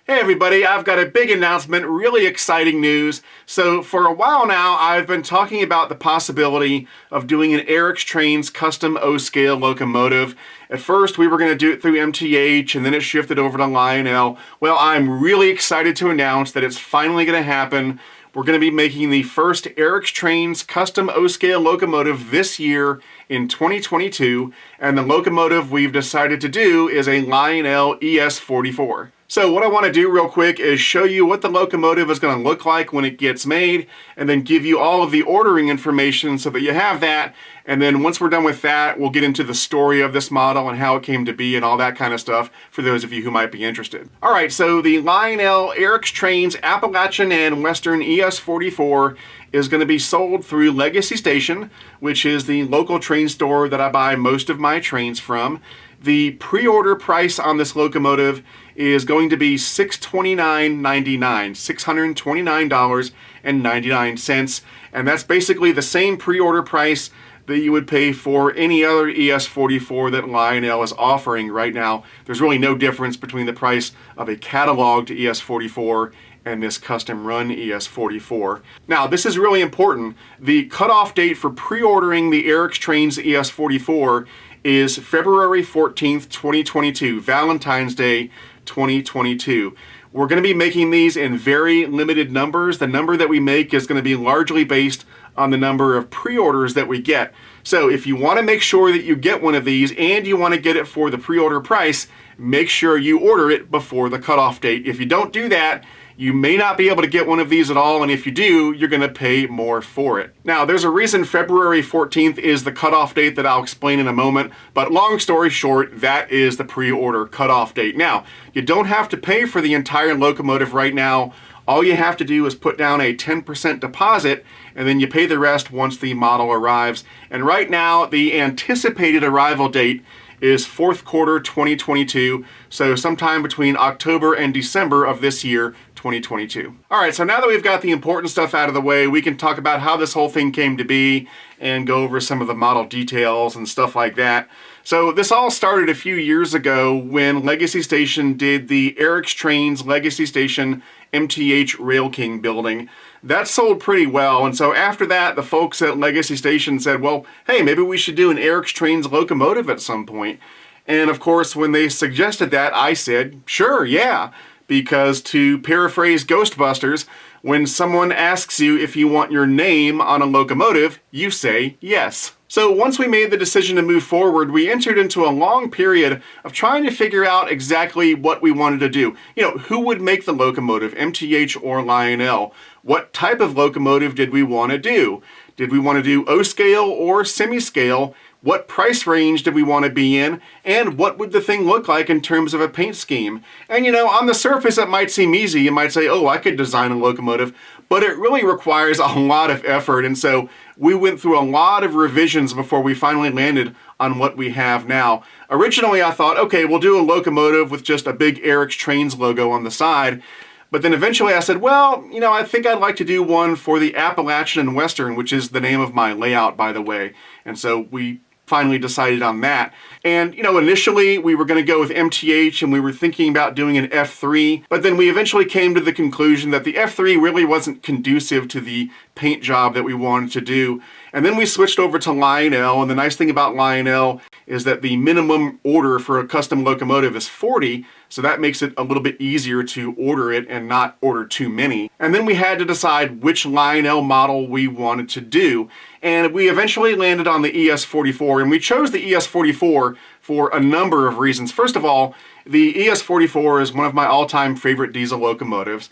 Hey everybody, I've got a big announcement, really exciting news. So for a while now, I've been talking about the possibility of doing an Eric's Trains custom O-scale locomotive. At first, we were going to do it through MTH, and then it shifted over to Lionel. Well, I'm really excited to announce that it's finally going to happen. We're going to be making the first Eric's Trains custom O-scale locomotive this year in 2022, and the locomotive we've decided to do is a Lionel ES44. So what I want to do real quick is show you what the locomotive is going to look like when it gets made, and then give you all of the ordering information so that you have that. And then once we're done with that, we'll get into the story of this model and how it came to be and all that kind of stuff for those of you who might be interested. All right, so the Lionel Eric's Trains Appalachian and Western ES44 is going to be sold through Legacy Station, which is the local train store that I buy most of my trains from. The pre-order price on this locomotive is going to be $629.99, $629.99, and that's basically the same pre-order price that you would pay for any other ES44 that Lionel is offering right now. There's really no difference between the price of a cataloged ES44 and this custom run ES44. Now, this is really important. The cutoff date for pre-ordering the Eric's Trains ES44 is February 14th, 2022, Valentine's Day 2022. We're going to be making these in very limited numbers. The number that we make is going to be largely based on the number of pre-orders that we get. So if you want to make sure that you get one of these and you want to get it for the pre-order price, make sure you order it before the cutoff date. If you don't do that, you may not be able to get one of these at all, and if you do, you're going to pay more for it. Now, there's a reason February 14th is the cutoff date that I'll explain in a moment, but long story short, that is the pre-order cutoff date. Now, you don't have to pay for the entire locomotive right now. All you have to do is put down a 10% deposit, and then you pay the rest once the model arrives. And right now, the anticipated arrival date is fourth quarter 2022, so sometime between October and December of this year, 2022. All right, so now that we've got the important stuff out of the way, we can talk about how this whole thing came to be and go over some of the model details and stuff like that. So this all started a few years ago when Legacy Station did the Eric's Trains Legacy Station MTH Rail King building. That sold pretty well, and so after that, the folks at Legacy Station said, well, hey, maybe we should do an Eric's Trains locomotive at some point. And of course, when they suggested that, I said, sure, yeah, because to paraphrase Ghostbusters, when someone asks you if you want your name on a locomotive, you say yes. So once we made the decision to move forward, we entered into a long period of trying to figure out exactly what we wanted to do. You know, who would make the locomotive, MTH or Lionel? What type of locomotive did we want to do? Did we want to do O-scale or semi-scale? What price range did we want to be in? And what would the thing look like in terms of a paint scheme? And you know, on the surface it might seem easy. You might say, oh, I could design a locomotive, but it really requires a lot of effort. And so we went through a lot of revisions before we finally landed on what we have now. Originally I thought, okay, we'll do a locomotive with just a big Eric's Trains logo on the side. But then eventually I said, well, you know, I think I'd like to do one for the Appalachian and Western, which is the name of my layout, by the way. And so we finally decided on that. And, you know, initially we were going to go with MTH and we were thinking about doing an F3, but then we eventually came to the conclusion that the F3 really wasn't conducive to the paint job that we wanted to do. And then we switched over to Lionel, and the nice thing about Lionel is that the minimum order for a custom locomotive is 40, so that makes it a little bit easier to order it and not order too many. And then we had to decide which Lionel model we wanted to do, and we eventually landed on the ES44, and we chose the ES44 for a number of reasons. First of all, the ES44 is one of my all-time favorite diesel locomotives.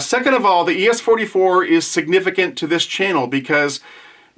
Second of all, the ES44 is significant to this channel because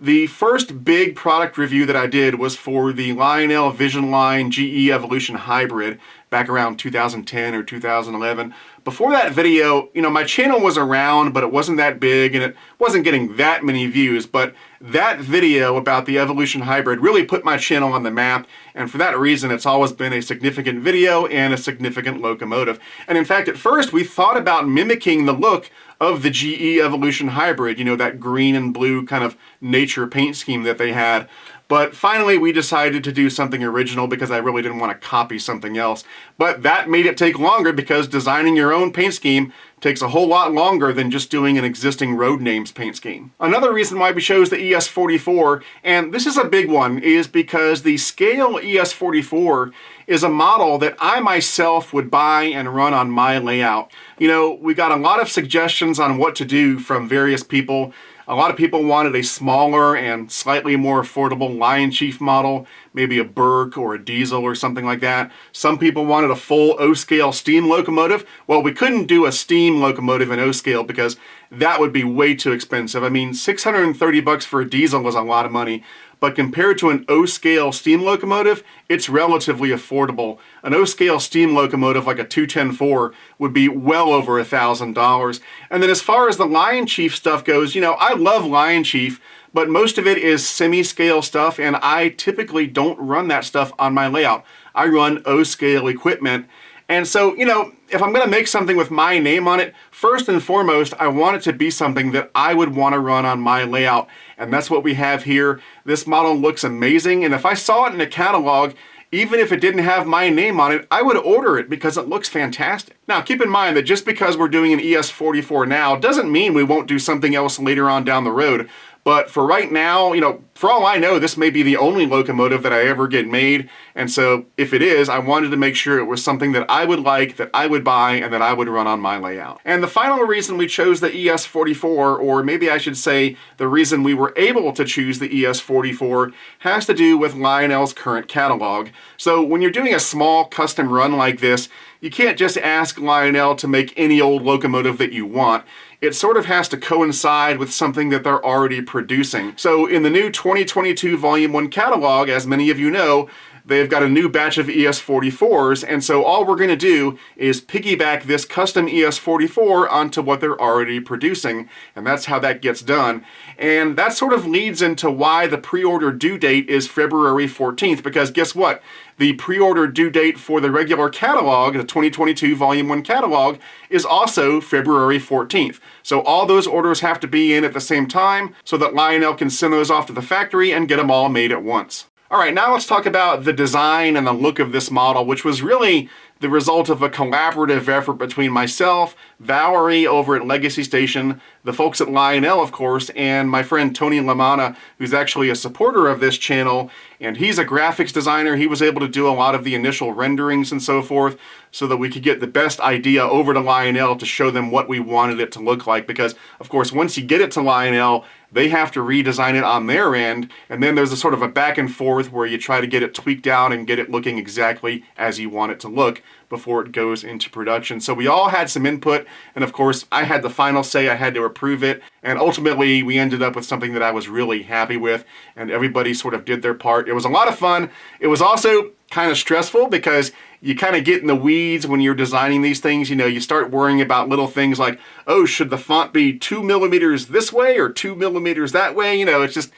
the first big product review that I did was for the Lionel Vision Line GE Evolution Hybrid back around 2010 or 2011. Before that video, you know, my channel was around, but it wasn't that big and it wasn't getting that many views. But that video about the Evolution Hybrid really put my channel on the map, and for that reason, it's always been a significant video and a significant locomotive. And in fact, at first, we thought about mimicking the look of the GE Evolution Hybrid, you know, that green and blue kind of nature paint scheme that they had. But finally, we decided to do something original because I really didn't want to copy something else. But that made it take longer because designing your own paint scheme takes a whole lot longer than just doing an existing road names paint scheme. Another reason why we chose the ES44, and this is a big one, is because the scale ES44 is a model that I myself would buy and run on my layout. You know, we got a lot of suggestions on what to do from various people. A lot of people wanted a smaller and slightly more affordable Lion Chief model, maybe a Berg or a diesel or something like that. Some people wanted a full O-scale steam locomotive. Well, we couldn't do a steam locomotive in O-scale because that would be way too expensive. I mean, $630 for a diesel is a lot of money. But compared to an O-scale steam locomotive, it's relatively affordable. An O-scale steam locomotive like a 210-4 would be well over $1,000. And then as far as the Lion Chief stuff goes, you know, I love Lion Chief, but most of it is semi-scale stuff, and I typically don't run that stuff on my layout. I run O-scale equipment. And so, you know, if I'm going to make something with my name on it, first and foremost, I want it to be something that I would want to run on my layout. And that's what we have here. This model looks amazing. And if I saw it in a catalog, even if it didn't have my name on it, I would order it because it looks fantastic. Now, keep in mind that just because we're doing an ES44 now doesn't mean we won't do something else later on down the road. But for right now, you know, for all I know, this may be the only locomotive that I ever get made. And so if it is, I wanted to make sure it was something that I would like, that I would buy, and that I would run on my layout. And the final reason we chose the ES44, or maybe I should say the reason we were able to choose the ES44, has to do with Lionel's current catalog. So when you're doing a small custom run like this, you can't just ask Lionel to make any old locomotive that you want. It sort of has to coincide with something that they're already producing. So in the new 2022 Volume 1 catalog, as many of you know, they've got a new batch of ES44s, and so all we're going to do is piggyback this custom ES44 onto what they're already producing, and that's how that gets done. And that sort of leads into why the pre-order due date is February 14th, because guess what? The pre-order due date for the regular catalog, the 2022 Volume 1 catalog, is also February 14th. So all those orders have to be in at the same time so that Lionel can send those off to the factory and get them all made at once. All right, now let's talk about the design and the look of this model, which was really the result of a collaborative effort between myself, Valerie over at Legacy Station, the folks at Lionel, of course, and my friend Tony Lamanna, who's actually a supporter of this channel, and he's a graphics designer. He was able to do a lot of the initial renderings and so forth so that we could get the best idea over to Lionel to show them what we wanted it to look like, because, of course, once you get it to Lionel, they have to redesign it on their end, and then there's a sort of a back and forth where you try to get it tweaked out and get it looking exactly as you want it to look before it goes into production. So we all had some input, and of course I had the final say. I had to approve it, and ultimately we ended up with something that I was really happy with, and everybody sort of did their part. It was a lot of fun. It was also kind of stressful because you kind of get in the weeds when you're designing these things. You know, you start worrying about little things like, oh, should the font be 2 millimeters this way or 2 millimeters that way? You know, it's just,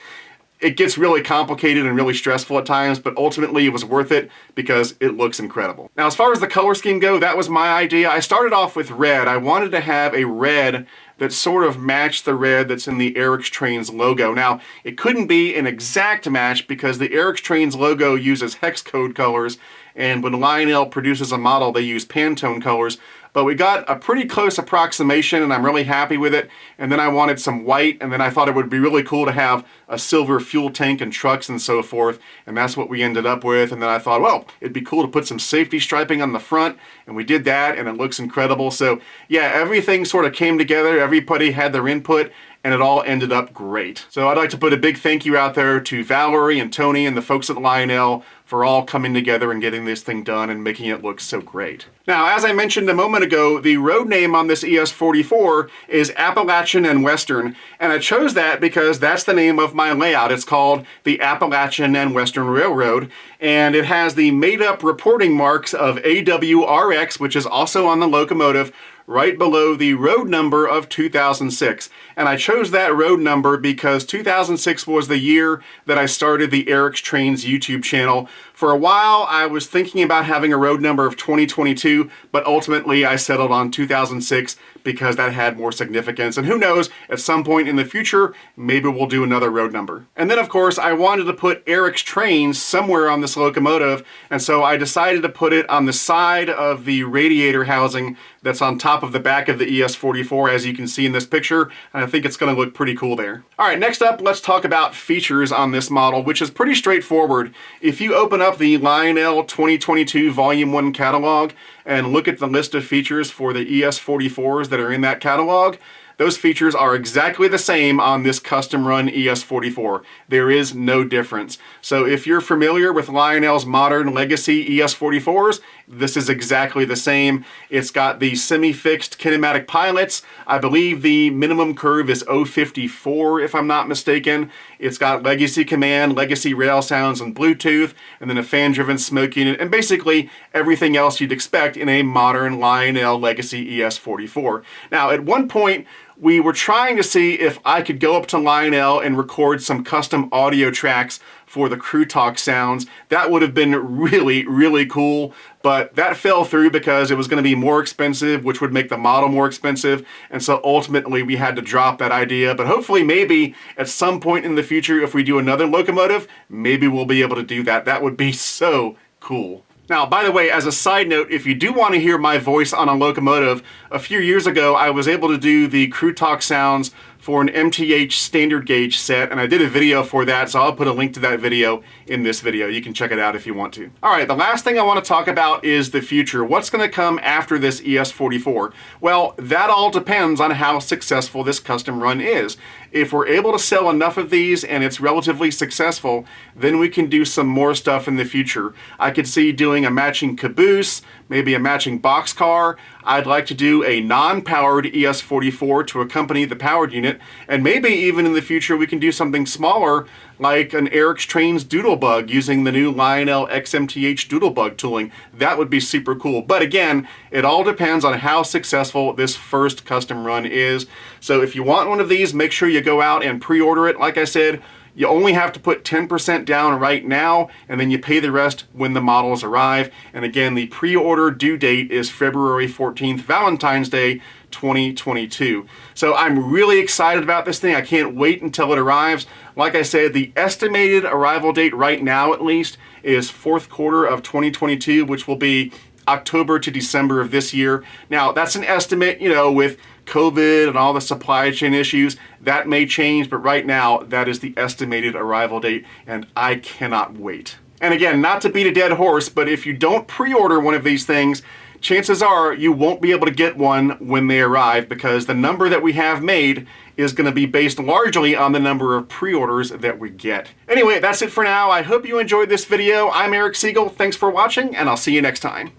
it gets really complicated and really stressful at times, but ultimately it was worth it because it looks incredible. Now, as far as the color scheme go, that was my idea. I started off with red. I wanted to have a red that sort of matched the red that's in the Eric's Trains logo. Now, it couldn't be an exact match because the Eric's Trains logo uses hex code colors, and when Lionel produces a model, they use Pantone colors. But we got a pretty close approximation, and I'm really happy with it. And then I wanted some white, and then I thought it would be really cool to have a silver fuel tank and trucks and so forth, and that's what we ended up with. And then I thought, well, it'd be cool to put some safety striping on the front, and we did that, and it looks incredible. So yeah, everything sort of came together. Everybody had their input, and it all ended up great. So I'd like to put a big thank you out there to Valerie and Tony and the folks at Lionel for all coming together and getting this thing done and making it look so great. Now, as I mentioned a moment ago, the road name on this ES44 is Appalachian and Western, and I chose that because that's the name of my layout. It's called the Appalachian and Western Railroad, and it has the made-up reporting marks of AWRX, which is also on the locomotive, right below the road number of 2006. And I chose that road number because 2006 was the year that I started the Eric's Trains YouTube channel. For a while, I was thinking about having a road number of 2022, but ultimately I settled on 2006 because that had more significance. And who knows, at some point in the future, maybe we'll do another road number. And then of course, I wanted to put Eric's trains somewhere on this locomotive, and so I decided to put it on the side of the radiator housing that's on top of the back of the ES44, as you can see in this picture, and I think it's going to look pretty cool there. All right, next up, let's talk about features on this model, which is pretty straightforward. If you open up the Lionel 2022 Volume 1 catalog and look at the list of features for the ES44s that are in that catalog, those features are exactly the same on this custom run ES44. There is no difference. So if you're familiar with Lionel's modern legacy ES44s, this is exactly the same. It's got the semi-fixed kinematic pilots. I believe the minimum curve is 054 if I'm not mistaken. It's got legacy command, legacy rail sounds, and Bluetooth, and then a fan-driven smoke unit, and basically everything else you'd expect in a modern Lionel legacy ES44. Now, at one point, we were trying to see if I could go up to Lionel and record some custom audio tracks for the Crew Talk sounds. That would have been really, really cool, but that fell through because it was going to be more expensive, which would make the model more expensive, and so ultimately we had to drop that idea. But hopefully maybe at some point in the future, if we do another locomotive, maybe we'll be able to do that. That would be so cool. Now, by the way, as a side note, if you do want to hear my voice on a locomotive, a few years ago I was able to do the Crew Talk sounds for an MTH standard gauge set, and I did a video for that, so I'll put a link to that video in this video. You can check it out if you want to. All right, the last thing I want to talk about is the future. What's going to come after this ES44? Well, that all depends on how successful this custom run is. If we're able to sell enough of these and it's relatively successful, then we can do some more stuff in the future. I could see doing a matching caboose, maybe a matching boxcar. I'd like to do a non-powered ES44 to accompany the powered unit, and maybe even in the future we can do something smaller like an Eric's Trains Doodlebug using the new Lionel XMTH Doodlebug tooling. That would be super cool. But again, it all depends on how successful this first custom run is. So if you want one of these, make sure you go out and pre-order it. Like I said, you only have to put 10% down right now, and then you pay the rest when the models arrive. And again, the pre-order due date is February 14th, Valentine's Day, 2022. So I'm really excited about this thing. I can't wait until it arrives. Like I said, the estimated arrival date right now, at least, is fourth quarter of 2022, which will be October to December of this year. Now, that's an estimate, you know, with COVID and all the supply chain issues. That may change, but right now, that is the estimated arrival date, and I cannot wait. And again, not to beat a dead horse, but if you don't pre-order one of these things, chances are you won't be able to get one when they arrive, because the number that we have made is going to be based largely on the number of pre-orders that we get. Anyway, that's it for now. I hope you enjoyed this video. I'm Eric Siegel. Thanks for watching, and I'll see you next time.